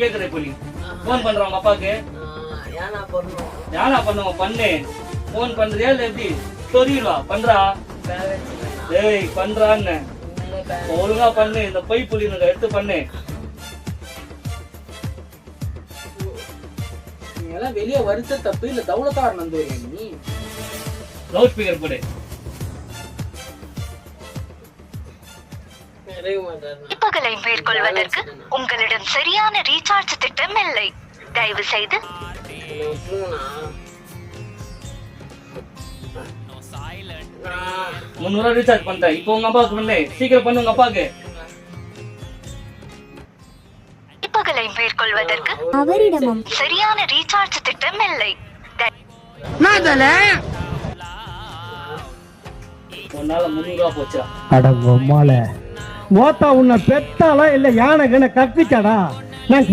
கேக்குற புலி போன் பண்ற உங்க அப்பாக்கு யானா பண்ணுவோம் பண்ணு போன் பண்றியா இல்ல எப்படி சொல்லிடுவா பண்றா ஏய் பண்றான்னு ஒழுங்கா பண்ணு இந்த பொய் புலி எடுத்து பண்ணு வெளியே வருத்த தப்பு இல்ல தௌலத்தார் நந்து நீ லவுட் ஸ்பீக்கர் போடு இணைப்புகளை மேற்கொள்வதற்கு உங்களிடம் சரியான ரீசார்ஜ் திட்டம் இல்லை. தயவு செய்து 300 ரீசார்ஜ் பண்றேன். இப்போ உங்க அப்பாவுக்கு பண்ணு, சீக்கிரம் பண்ணு உங்க அப்பாவுக்கு. இணைப்புகளை மேற்கொள்வதற்கு அவரிடமும் சரியான ரீசார்ஜ் திட்டம் இல்லை. உன்னால 300 போச்சா? அட மோத்தா உன்னை பெத்தாலா இல்ல யானை கண்ண கற்பிச்சாடா நான்